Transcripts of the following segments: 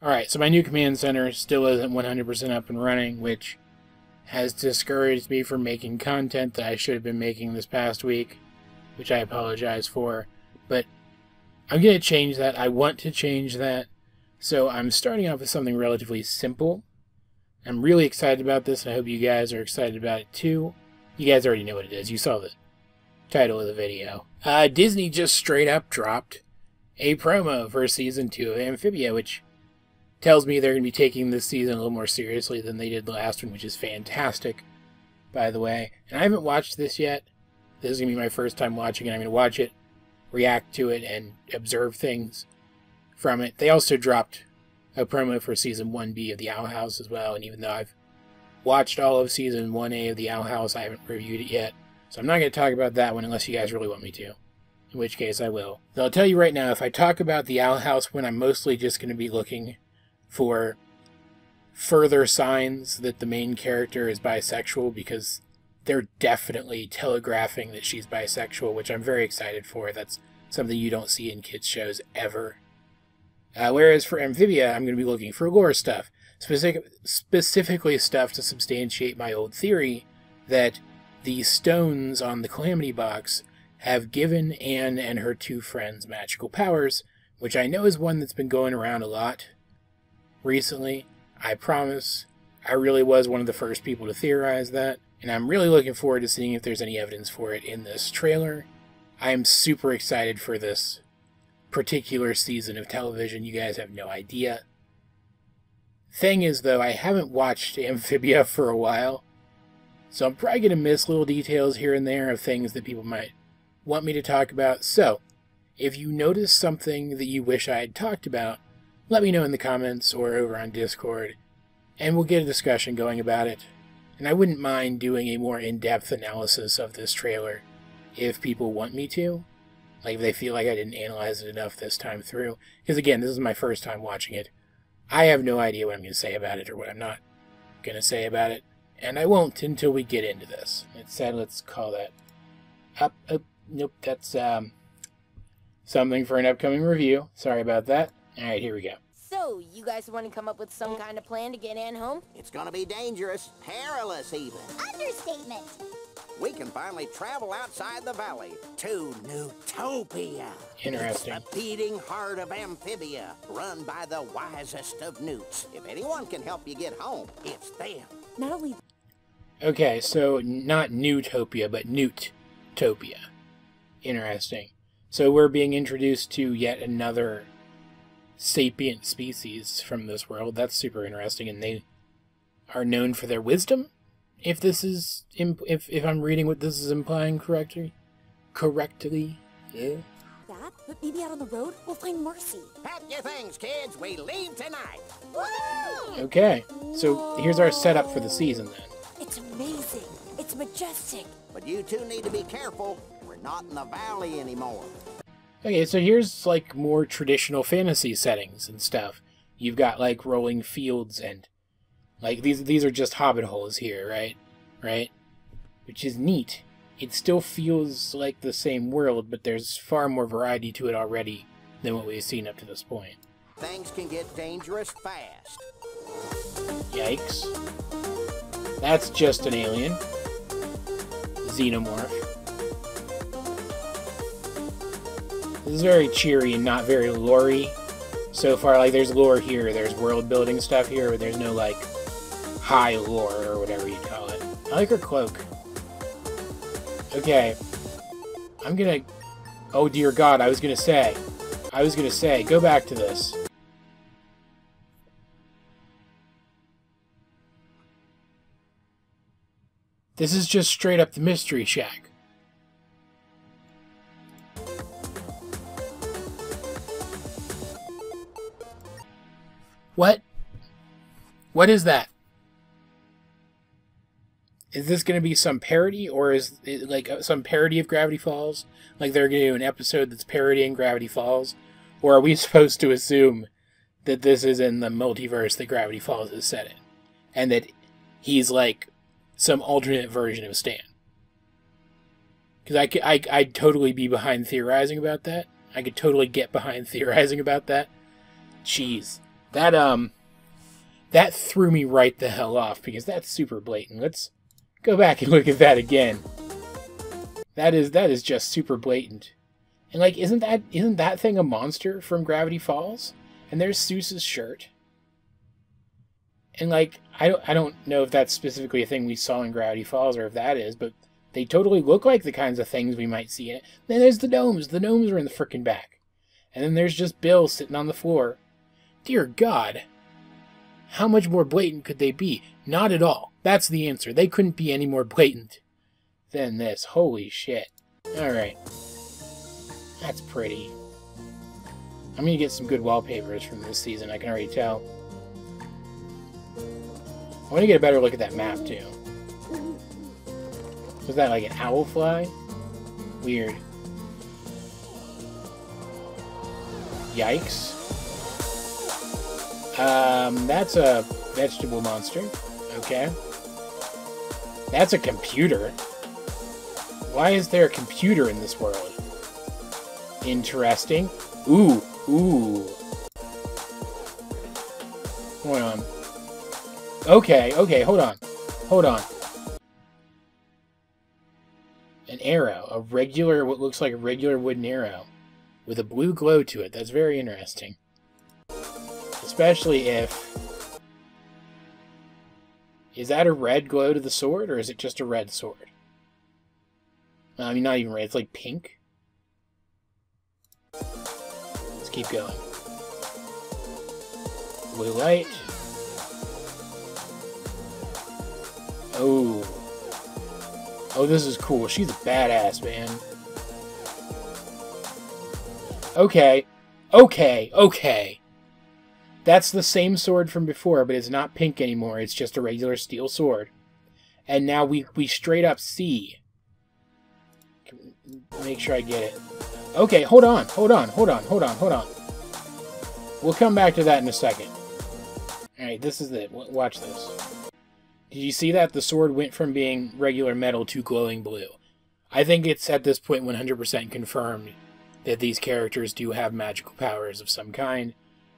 Alright, so my new command center still isn't 100% up and running, which has discouraged me from making content that I should have been making this past week, which I apologize for. But I'm going to change that. I want to change that. So I'm starting off with something relatively simple. I'm really excited about this, and I hope you guys are excited about it too. You guys already know what it is. You saw the title of the video. Disney just straight up dropped a promo for Season 2 of Amphibia, which tells me they're going to be taking this season a little more seriously than they did the last one, which is fantastic, by the way. And I haven't watched this yet. This is going to be my first time watching it. I'm going to watch it, react to it, and observe things from it. They also dropped a promo for Season 1B of The Owl House as well, and even though I've watched all of Season 1A of The Owl House, I haven't reviewed it yet. So I'm not going to talk about that one unless you guys really want me to, in which case I will. So I'll tell you right now, if I talk about The Owl House when I'm mostly just going to be looking for further signs that the main character is bisexual, because they're definitely telegraphing that she's bisexual, which I'm very excited for. That's something you don't see in kids' shows ever. Whereas for Amphibia, I'm going to be looking for lore stuff, specifically stuff to substantiate my old theory that the stones on the Calamity Box have given Anne and her two friends magical powers, which I know is one that's been going around a lot recently. I promise I really was one of the first people to theorize that, and I'm really looking forward to seeing if there's any evidence for it in this trailer. I am super excited for this particular season of television. You guys have no idea. Thing is, though, I haven't watched Amphibia for a while, so I'm probably going to miss little details here and there of things that people might want me to talk about. So, if you notice something that you wish I had talked about, let me know in the comments or over on Discord, and we'll get a discussion going about it. And I wouldn't mind doing a more in-depth analysis of this trailer if people want me to. Like, if they feel like I didn't analyze it enough this time through. Because, again, this is my first time watching it. I have no idea what I'm going to say about it or what I'm not going to say about it. And I won't until we get into this. It said, let's call that up. Nope, that's something for an upcoming review. Sorry about that. Alright, here we go. So, you guys want to come up with some kind of plan to get Anne home? It's gonna be dangerous, perilous even. Understatement. We can finally travel outside the valley to Newtopia. Interesting. It's the beating heart of Amphibia, run by the wisest of newts. If anyone can help you get home, it's them. Not only... Okay, so not Newtopia, but Newtopia. Interesting. So we're being introduced to yet another sapient species from this world. That's super interesting, and they are known for their wisdom. If this is, if I'm reading what this is implying correctly, yeah. that, but maybe out on the road we'll find Marcy. Pack your things, kids. We leave tonight. Woo! Okay, so here's our setup for the season then. It's amazing. It's majestic. But you two need to be careful. We're not in the valley anymore. Okay, so here's like more traditional fantasy settings and stuff. You've got like rolling fields and like these are just hobbit holes here, right? Right? Which is neat. It still feels like the same world, but there's far more variety to it already than what we've seen up to this point. Things can get dangerous fast. Yikes. That's just an alien. Xenomorph. This is very cheery and not very lore-y so far. Like, there's lore here, there's world-building stuff here, but there's no, like, high lore or whatever you call it. I like her cloak. Okay. I'm gonna... Oh, dear God, I was gonna say, go back to this. This is just straight up the Mystery Shack. What? What is that? Is this going to be some parody, or is it like some parody of Gravity Falls? Like they're going to do an episode that's parodying Gravity Falls? Or are we supposed to assume that this is in the multiverse that Gravity Falls is set in? And that he's like some alternate version of Stan? Because I'd totally be behind theorizing about that. I could totally get behind theorizing about that. Jeez. That threw me right the hell off, because that's super blatant. Let's go back and look at that again. That is just super blatant. And like, isn't that thing a monster from Gravity Falls? And there's Seuss's shirt. And like, I don't know if that's specifically a thing we saw in Gravity Falls, or if that is, but they totally look like the kinds of things we might see in it. Then there's the gnomes. The gnomes are in the frickin' back. And then there's just Bill sitting on the floor. Dear God. How much more blatant could they be? Not at all. That's the answer. They couldn't be any more blatant than this. Holy shit. Alright. That's pretty. I'm gonna get some good wallpapers from this season, I can already tell. I want to get a better look at that map, too. Was that like an owl fly? Weird. Yikes. That's a vegetable monster. Okay. That's a computer. Why is there a computer in this world? Interesting. Ooh. Hold on. Okay, hold on. An arrow. What looks like a regular wooden arrow. With a blue glow to it. That's very interesting. Especially if... Is that a red glow to the sword, or is it just a red sword? I mean, not even red. It's like pink. Let's keep going. Blue light. Oh, this is cool. She's a badass, man. Okay. That's the same sword from before, but it's not pink anymore. It's just a regular steel sword. And now we straight up see. Make sure I get it. Okay, hold on. We'll come back to that in a second. Alright, this is it. Watch this. Did you see that? The sword went from being regular metal to glowing blue. I think it's at this point 100% confirmed that these characters do have magical powers of some kind,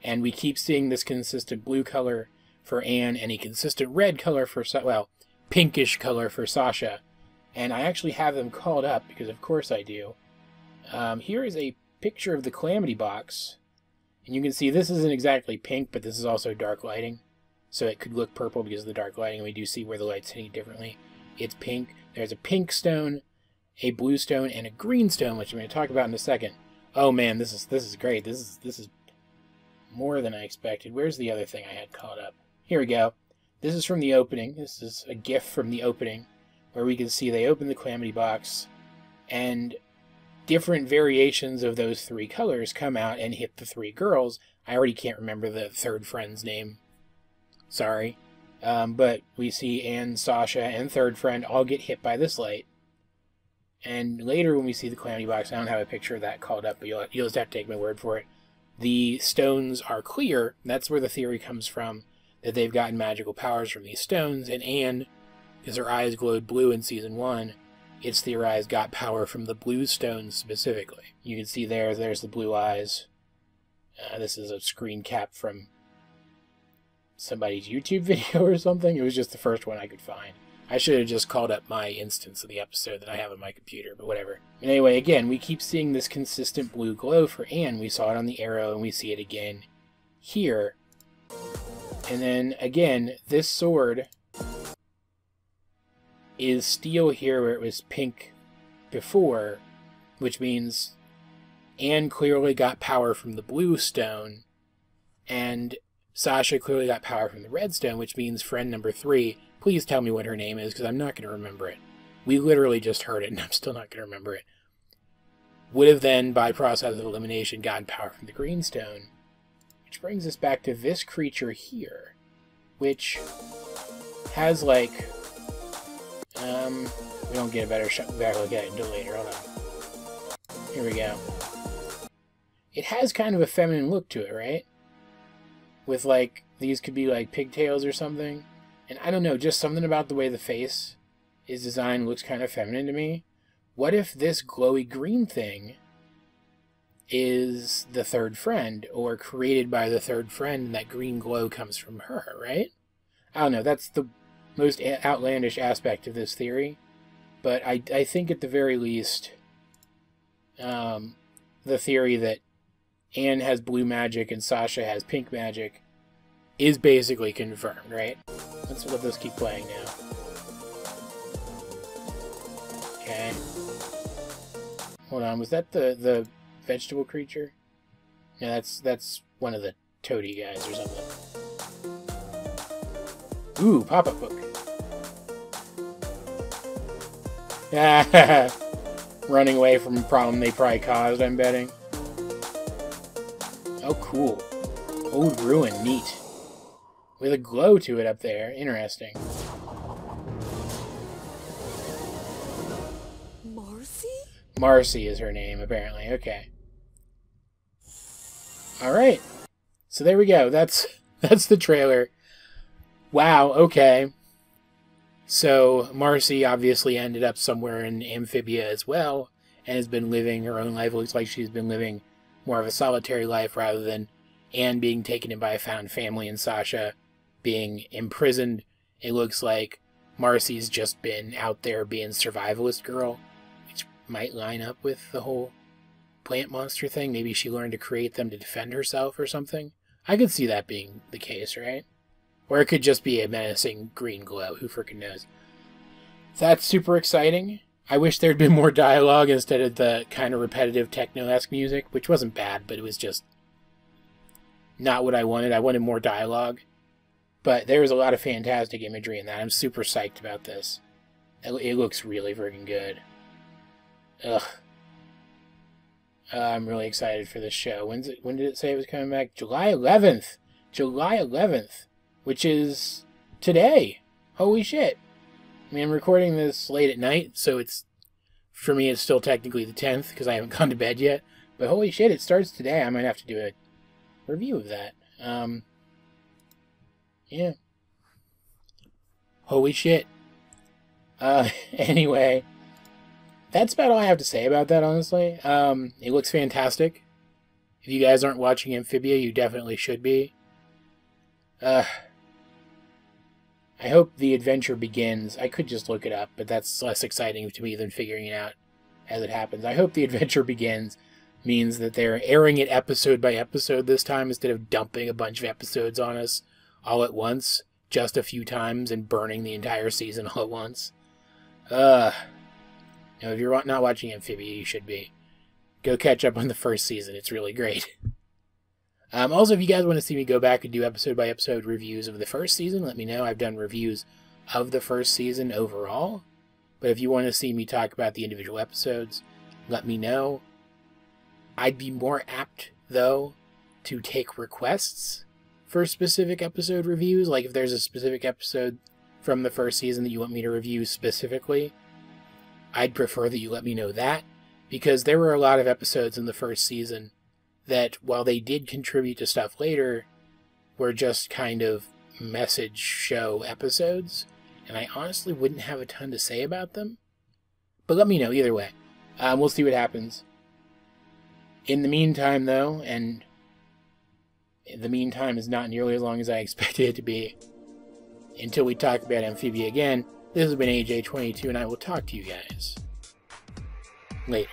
and we keep seeing this consistent blue color for Anne and a consistent red color for, well, pinkish color for Sasha. And I actually have them called up, because of course I do. Here is a picture of the Calamity box, and you can see this isn't exactly pink, but this is also dark lighting. So it could look purple because of the dark lighting, and we do see where the light's hitting differently. It's pink. There's a pink stone, a blue stone, and a green stone, which I'm going to talk about in a second. Oh man, this is great. This is more than I expected. Where's the other thing I had called up? Here we go. This is from the opening. This is a GIF from the opening, where we can see they open the Calamity box, and different variations of those three colors come out and hit the three girls. I already can't remember the third friend's name. Sorry. But we see Anne, Sasha, and third friend all get hit by this light. And later when we see the Calamity box, I don't have a picture of that called up, but you'll just have to take my word for it. The stones are clear. That's where the theory comes from, that they've gotten magical powers from these stones. And Anne, because her eyes glowed blue in Season 1, it's theorized got power from the blue stones specifically. You can see there's the blue eyes. This is a screen cap from somebody's YouTube video or something. It was just the first one I could find. I should have just called up my instance of the episode that I have on my computer, but whatever. And anyway, again, we keep seeing this consistent blue glow for Anne. We saw it on the arrow, and we see it again here. And then, again, this sword is steel here where it was pink before, which means Anne clearly got power from the blue stone, and Sasha clearly got power from the red stone, which means friend number 3, please tell me what her name is, because I'm not going to remember it. We literally just heard it, and I'm still not going to remember it. Would have then, by process of elimination, gotten power from the green stone. Which brings us back to this creature here, which has, like... we don't get a better look at it until later. Hold on. Here we go. It has kind of a feminine look to it, right? With, like, these could be, like, pigtails or something. And I don't know, just something about the way the face is designed looks kind of feminine to me. What if this glowy green thing is the third friend, or created by the third friend, and that green glow comes from her, right? I don't know, that's the most outlandish aspect of this theory, but I think at the very least, the theory that Anne has blue magic and Sasha has pink magic is basically confirmed, right? Let's let this keep playing now. Okay. Hold on, was that the vegetable creature? No, that's one of the toady guys or something. Ooh, pop-up book. Running away from a problem they probably caused, I'm betting. Oh, cool. Old ruin, neat. With a glow to it up there. Interesting. Marcy? Marcy is her name, apparently. Okay. Alright. So there we go. That's the trailer. Wow, okay. So Marcy obviously ended up somewhere in Amphibia as well, and has been living her own life. It looks like she's been living more of a solitary life rather than Anne being taken in by a found family and Sasha being imprisoned. It looks like Marcy's just been out there being survivalist girl, which might line up with the whole plant monster thing. Maybe she learned to create them to defend herself or something. I could see that being the case, right? Or it could just be a menacing green glow. Who freaking knows? That's super exciting. I wish there'd been more dialogue instead of the kind of repetitive techno-esque music, which wasn't bad, but it was just not what I wanted. I wanted more dialogue. But there was a lot of fantastic imagery in that. I'm super psyched about this. It looks really freaking good. Ugh. I'm really excited for this show. When did it say it was coming back? July 11th! July 11th! Which is today. Holy shit. I mean, I'm recording this late at night, so it's, for me, it's still technically the 10th, because I haven't gone to bed yet. But holy shit, it starts today. I might have to do a review of that. Yeah. Holy shit. Anyway, that's about all I have to say about that, honestly. It looks fantastic. If you guys aren't watching Amphibia, you definitely should be. I hope the adventure begins. I could just look it up, but that's less exciting to me than figuring it out as it happens. I hope the adventure begins means that they're airing it episode by episode this time instead of dumping a bunch of episodes on us all at once, just a few times, and burning the entire season all at once. Now, if you're not watching Amphibia, you should be. Go catch up on the first season. It's really great. Also, if you guys want to see me go back and do episode-by-episode reviews of the first season, let me know. I've done reviews of the first season overall. But if you want to see me talk about the individual episodes, let me know. I'd be more apt, though, to take requests for specific episode reviews. Like, if there's a specific episode from the first season that you want me to review specifically, I'd prefer that you let me know that. Because there were a lot of episodes in the first season that, while they did contribute to stuff later, were just kind of message show episodes, and I honestly wouldn't have a ton to say about them. But let me know either way. We'll see what happens. In the meantime, though, and the meantime is not nearly as long as I expected it to be, until we talk about Amphibia again, this has been AJ22, and I will talk to you guys later.